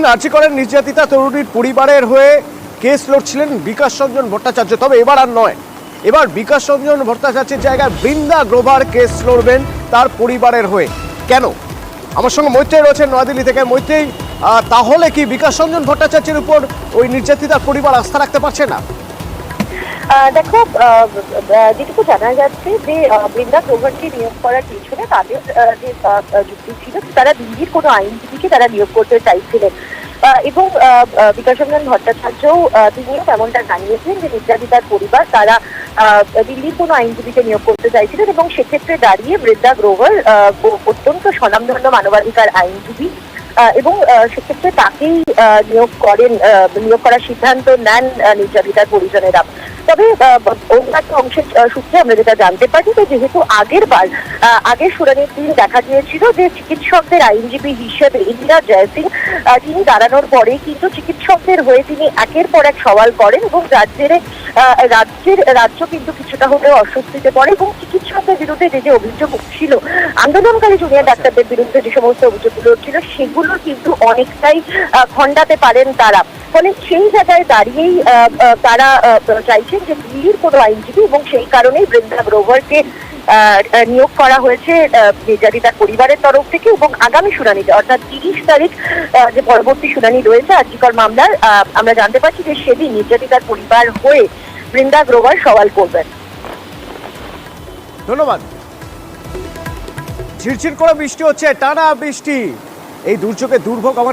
আর্জি করেন নির্যাতিতা তরুণীর পরিবারের হয়ে কেস লড়ছিলেন বিকাশ রঞ্জন ভট্টাচার্য। তবে এবার আর নয়, এবার বিকাশ রঞ্জন ভট্টাচার্যের জায়গায় বৃন্দা গ্রোভার কেস লড়বেন তার পরিবারের হয়ে। কেন? আমার সঙ্গে মৈত্রেয় রয়েছেন নয়াদিল্লি থেকে। মৈত্রেয়, তাহলে কি বিকাশ রঞ্জন ভট্টাচার্যের উপর ওই নির্যাতিতার পরিবার আস্থা রাখতে পারছে না? দেখো, যেটুকু জানা যাচ্ছে যে বৃন্দা গ্রোভারকে নিয়োগ করার পিছনে তাদের যে যুক্তি ছিল, তারা দিল্লির কোনো আইনজীবীকে তারা নিয়োগ করতে চাইছিলেন এবং বিকাশ রঞ্জন ভট্টাচার্যও তিনিও তেমনটা জানিয়েছেন যে নির্যাতিতার পরিবার তারা দিল্লির কোনো আইনজীবীকে নিয়োগ করতে চাইছিলেন এবং সেক্ষেত্রে দাঁড়িয়ে বৃন্দা গ্রোভার অত্যন্ত স্বনামধন্য মানবাধিকার আইনজীবী এবং সেক্ষেত্রে তাকেই নিয়োগ করার সিদ্ধান্ত নেন নির্যাতিতার পরিজনেরা। তবে অন্য একটা অংশের সূত্রে আমরা যেটা জানতে পারি যে যেহেতু আগের শুনানির দিন দেখা গিয়েছিল যে চিকিৎসকদের আইনজীবী হিসেবে ইন্দিরা জয়সিং তিনি দাঁড়ানোর পরে কিন্তু চিকিৎসকদের হয়ে তিনি একের পর এক সওয়াল করেন এবং রাজ্য কিন্তু কিছুটা হলেও অস্বস্তিতে পড়ে এবং চিকিৎসকদের বিরুদ্ধে যে অভিযোগ ছিল, আন্দোলনকারী জুনিয়র ডাক্তারদের বিরুদ্ধে যে সমস্ত অভিযোগগুলো ছিল সেগুলো কিন্তু অনেকটাই খণ্ডাতে পারেন তারা। ফলে সেই জায়গায় দাঁড়িয়েই তারা চাইছেন যে দিল্লির কোনো আইনজীবী এবং সেই কারণেই বৃন্দা গ্রোভারকে নিয়োগ করা হয়েছে নির্যাতিতার পরিবারের তরফ থেকে। এবং আগামী শুনানিতে অর্থাৎ 30 তারিখ যে পরবর্তী শুনানি রয়েছে আরজিকর মামলার, আমরা জানতে পারছি যে সেদিন নির্যাতিতার পরিবার হয়ে বৃন্দা গ্রোভার সওয়াল করবেন। ধন্যবাদ। ঝিরঝির করে বৃষ্টি হচ্ছে, টানা বৃষ্টি। এই দুর্যোগে দুর্ভোগ আমার